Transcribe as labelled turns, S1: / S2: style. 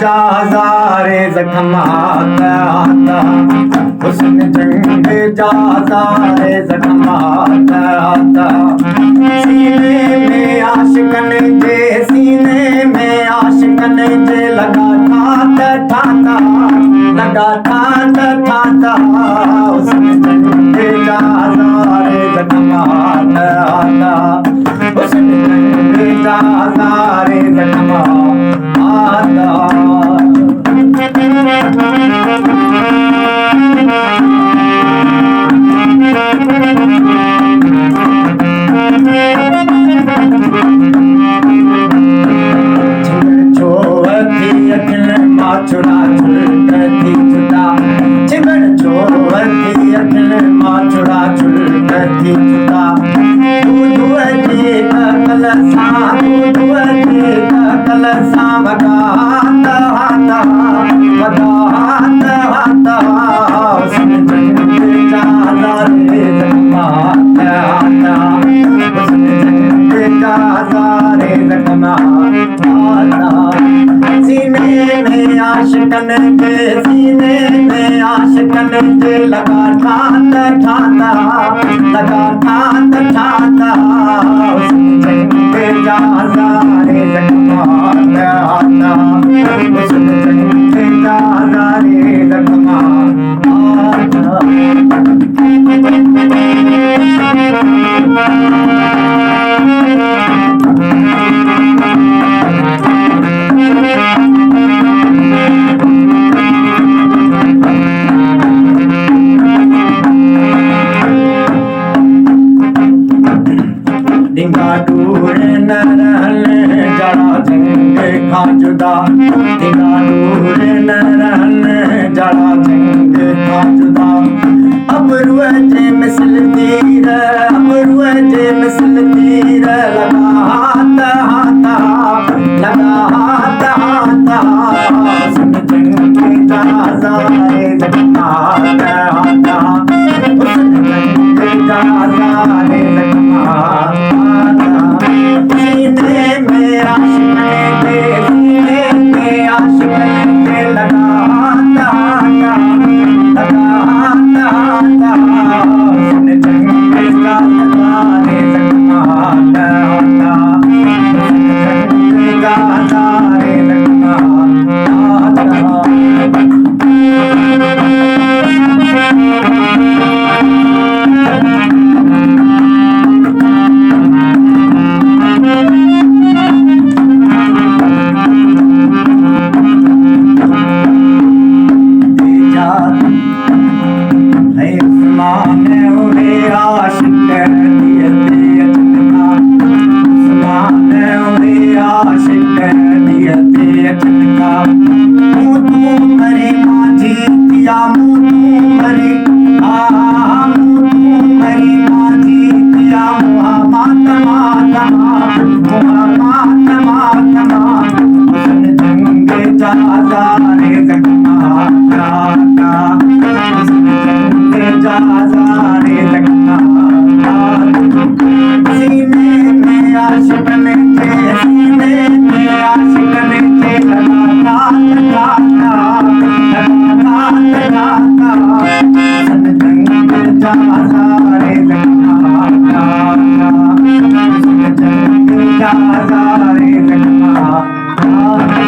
S1: जा हजारे जख्मात आता हुस्न जंग जा हजारे जख्मात आता सीने में आशिकन जे सीने में आशिकन जे लगा ठात ठाता लगा ठात ठाता हुस्न जंग जा हजारे जख्मात आता हुस्न जंग जा हजारे जख्मात आता चुरा चुलकती चुटा चिगड़ चोवती अखिल माँ चुरा चुलकती चुटा दूधवती कलसा दूधवती कलसा भगात हाता भगात हाता उसने जंग जादा रे जख्मात आता उसने जंग जादा रे जख्मात आता सीने में आशिकन के सीने में आशिकन के लगा ठात ठाता लगा ठात ठाता उसने जंग जा हजारे जख्मात आता उसने जंग जा हजारे जख्मात आता डिंगा दूर न रहने जड़ा जंग खा जुदा डिंगा दूर न रहने जड़ा जंग खा जुदा अब रुए जे मिसल तीर अब रुए जे मिसल तीर लगा हाथ हाथा लगा हाथ हाथा सुन जंग जा हजारे जख्मात आता सुन जंग जा हजारे जख्मात सीने में आशिकन के सीने में आशिकन के लगा हाथा लगा हाथा सुन जंग जा हजारे जख्मात आता सुन जंग जा हजारे जख्मात आता सीने में आशिकन के सीने में आशिकन के लगा ठात ठाता सन जंग जा हजारे जख्मात आता सन जंग जा हजारे जख्मात आता